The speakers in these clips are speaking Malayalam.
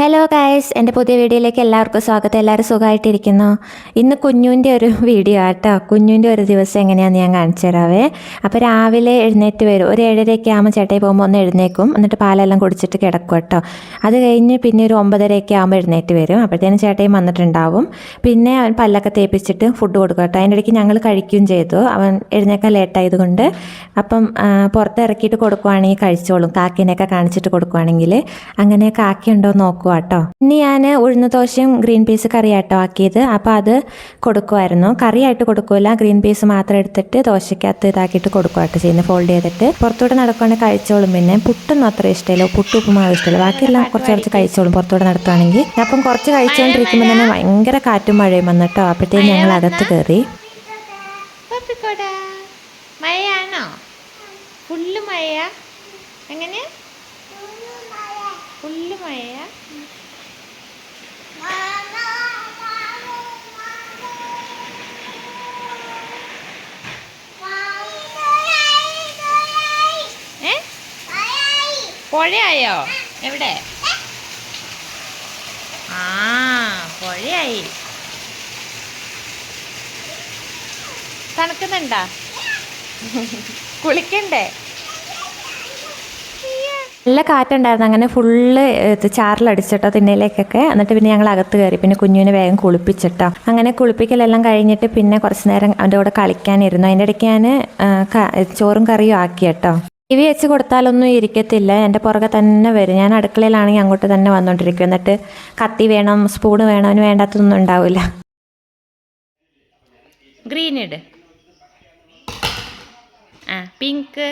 ഹലോ ഗൈസ്, എൻ്റെ പുതിയ വീഡിയോയിലേക്ക് എല്ലാവർക്കും സ്വാഗതം. എല്ലാവരും സുഖമായിട്ടിരിക്കുന്നു. ഇന്ന് കുഞ്ഞുവിൻ്റെ ഒരു വീഡിയോ ആട്ടോ. കുഞ്ഞുവിൻ്റെ ഒരു ദിവസം എങ്ങനെയാണെന്ന് ഞാൻ കാണിച്ചു തരാവേ. അപ്പോൾ രാവിലെ എഴുന്നേറ്റ് വരും. ഒരു 7:30 ആകുമ്പോൾ ചേട്ടായി പോകുമ്പോൾ ഒന്ന് എഴുന്നേക്കും. എന്നിട്ട് പാലെല്ലാം കുടിച്ചിട്ട് കിടക്കും കേട്ടോ. അത് കഴിഞ്ഞ് പിന്നെ ഒരു 9:30 ആകുമ്പോൾ എഴുന്നേറ്റ് വരും. അപ്പോഴത്തേനും ചേട്ടായും വന്നിട്ടുണ്ടാവും. പിന്നെ അവൻ പല്ലൊക്കെ തേപ്പിച്ചിട്ട് ഫുഡ് കൊടുക്കും കേട്ടോ. അതിൻ്റെ ഇടയ്ക്ക് ഞങ്ങൾ കഴിക്കുകയും ചെയ്തു. അവൻ എഴുന്നേക്കാൻ ലേറ്റായതുകൊണ്ട് അപ്പം പുറത്ത് ഇറക്കിയിട്ട് കൊടുക്കുവാണെങ്കിൽ കഴിച്ചോളും. കാക്കിനെയൊക്കെ കാണിച്ചിട്ട് കൊടുക്കുവാണെങ്കിൽ. അങ്ങനെ കാക്കിയുണ്ടോ നോക്കും കേട്ടോ. ഇനി ഞാൻ ഉഴുന്ന ദോശയും ഗ്രീൻ പീസ് കറിയാട്ടോ ആക്കിയത്. അപ്പോൾ അത് കൊടുക്കുമായിരുന്നു. കറിയായിട്ട് കൊടുക്കില്ല, ഗ്രീൻ പീസ് മാത്രം എടുത്തിട്ട് ദോശയ്ക്കകത്ത് ഇതാക്കിയിട്ട് കൊടുക്കുവാട്ടോ ചെയ്യുന്നത്. ഫോൾഡ് ചെയ്തിട്ട് പുറത്തോട്ട് നടക്കുവാണെങ്കിൽ കഴിച്ചോളും. പിന്നെ പുട്ടൊന്നും അത്ര ഇഷ്ടമില്ല, പുട്ട് ഉപ്പുമാവ് ഇഷ്ടമില്ല. ബാക്കിയെല്ലാം കുറച്ച് കഴിച്ചോളും പുറത്തോട്ട് നടത്തുവാണെങ്കിൽ. അപ്പം കുറച്ച് കഴിച്ചുകൊണ്ടിരിക്കുമ്പോൾ തന്നെ ഭയങ്കര കാറ്റും മഴയും വന്നിട്ടോ. അപ്പോഴത്തേക്കും ഞങ്ങൾ അകത്ത് കയറി. മഴയാണോ? ഫുള്ള് മഴയാ? എങ്ങനെ? ഫുള്ള് മഴയാ? പുഴയായോ? എവിടെ? പുഴയായി. തണുക്കുന്നുണ്ടാ? കുളിക്കണ്ടേ? നല്ല കാറ്റുണ്ടായിരുന്നു. അങ്ങനെ ഫുള്ള് ചാറിലടിച്ചിട്ടോ തിന്നയിലേക്കൊക്കെ. എന്നിട്ട് പിന്നെ ഞങ്ങൾ അകത്ത് കയറി. പിന്നെ കുഞ്ഞുവിനെ വേഗം കുളിപ്പിച്ചിട്ടോ. അങ്ങനെ കുളിപ്പിക്കലെല്ലാം കഴിഞ്ഞിട്ട് പിന്നെ കുറച്ച് നേരം അവൻ്റെ കൂടെ കളിക്കാനിരുന്നു. അതിൻ്റെ ഇടയ്ക്ക് ഞാൻ ചോറും കറിയും ആക്കി കേട്ടോ. TV വെച്ച് കൊടുത്താലൊന്നും ഇരിക്കത്തില്ല, എൻ്റെ പുറകെ തന്നെ വരും. ഞാൻ അടുക്കളയിലാണെങ്കിൽ അങ്ങോട്ട് തന്നെ വന്നുകൊണ്ടിരിക്കും. എന്നിട്ട് കത്തി വേണം, സ്പൂണ് വേണം, അവന് വേണ്ടാത്തൊന്നും ഉണ്ടാവില്ല. ഗ്രീൻ ഇട്, pink,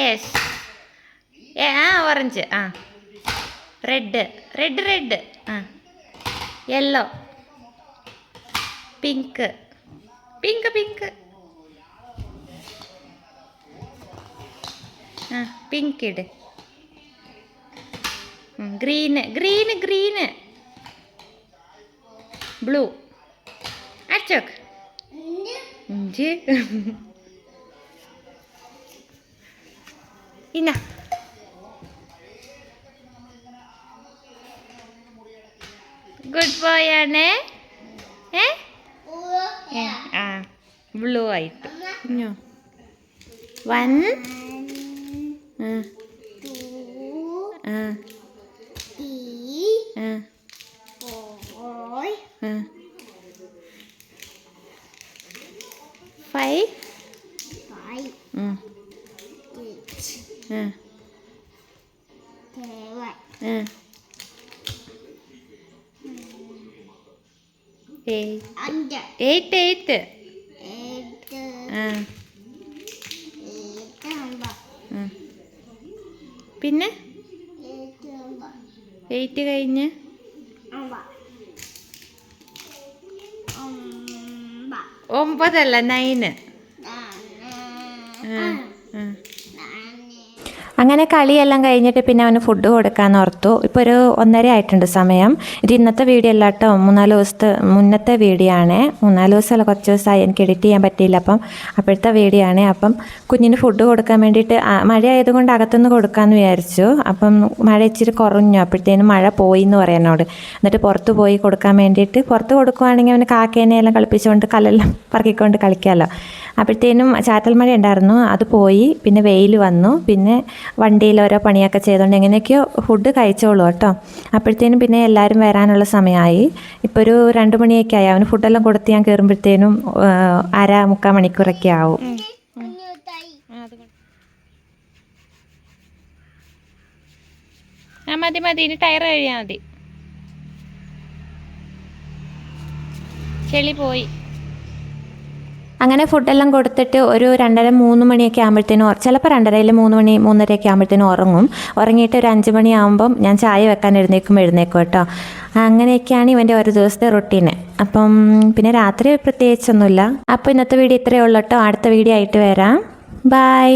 yes, orange, red, yellow, pink, പിങ്ക് ഇട്, ഗ്രീന്, ബ്ലൂ, അച്ചോക്ക്, ഇന്ന ഗുഡ് ബോയ് ആണേ. ബ്ലൂ ആയിട്ട് 1 5 8 പിന്നെ 8 കഴിഞ്ഞ് 9 അല്ല 9. അങ്ങനെ കളിയെല്ലാം കഴിഞ്ഞിട്ട് പിന്നെ അവന് ഫുഡ് കൊടുക്കാമെന്ന് ഓർത്തു. ഇപ്പോൾ ഒരു 1:30 ആയിട്ടുണ്ട് സമയം. ഇത് ഇന്നത്തെ വീഡിയോ അല്ല കേട്ടോ, 3-4 ദിവസത്തെ മുന്നത്തെ വീഡിയോ ആണ്. 3-4 ദിവസമല്ല, കുറച്ച് ദിവസമായി എനിക്ക് എഡിറ്റ് ചെയ്യാൻ പറ്റിയില്ല. അപ്പോഴത്തെ വീഡിയോ ആണ്. അപ്പം കുഞ്ഞിന് ഫുഡ് കൊടുക്കാൻ വേണ്ടിയിട്ട് മഴ ആയതുകൊണ്ട് അകത്തുനിന്ന് കൊടുക്കാമെന്ന് വിചാരിച്ചു. അപ്പം മഴ ഇച്ചിരി കുറഞ്ഞു. അപ്പോഴത്തേനും മഴ പോയി എന്ന് പറയാനോട്. എന്നിട്ട് പുറത്ത് പോയി കൊടുക്കാൻ വേണ്ടിയിട്ട്, പുറത്ത് കൊടുക്കുവാണെങ്കിൽ അവന് കാക്കേനെ എല്ലാം കളിപ്പിച്ചുകൊണ്ട് കല്ലെല്ലാം പറക്കിക്കൊണ്ട് കളിക്കാമല്ലോ. അപ്പോഴത്തേനും ചാറ്റൽ മഴ ഉണ്ടായിരുന്നു, അത് പോയി. പിന്നെ വെയിൽ വന്നു. പിന്നെ വണ്ടിയിൽ ഓരോ പണിയൊക്കെ ചെയ്തുകൊണ്ട് എങ്ങനെയൊക്കെയോ ഫുഡ് കഴിച്ചോളൂ കേട്ടോ. അപ്പോഴത്തേനും പിന്നെ എല്ലാവരും വരാനുള്ള സമയമായി. ഇപ്പോൾ ഒരു 2 മണിയൊക്കെ ആയി. അവന് ഫുഡെല്ലാം കൊടുത്ത് ഞാൻ കയറുമ്പോഴത്തേനും 1.5-3 മണിക്കൂറൊക്കെ ആവും. മതി, ഇനി ടയർ കഴിയാൽ മതി. ചെളി പോയി. അങ്ങനെ ഫുഡെല്ലാം കൊടുത്തിട്ട് ഒരു 2:30-3 മണിയൊക്കെ ആകുമ്പോഴത്തേനും, ചിലപ്പോൾ 2:30 3 മണി 3:30 ആകുമ്പോഴത്തേനും ഉറങ്ങും. ഉറങ്ങിയിട്ട് ഒരു 5 മണിയാകുമ്പം ഞാൻ ചായ വെക്കാൻ എഴുന്നേക്കും കേട്ടോ. അങ്ങനെയൊക്കെയാണ് ഇവൻ്റെ ഒരു ദിവസത്തെ റൊട്ടീന്. അപ്പം പിന്നെ രാത്രി പ്രത്യേകിച്ചൊന്നുമില്ല. അപ്പോൾ ഇന്നത്തെ വീഡിയോ ഇത്രയേ ഉള്ളൂ കേട്ടോ. അടുത്ത വീഡിയോ ആയിട്ട് വരാം. ബൈ.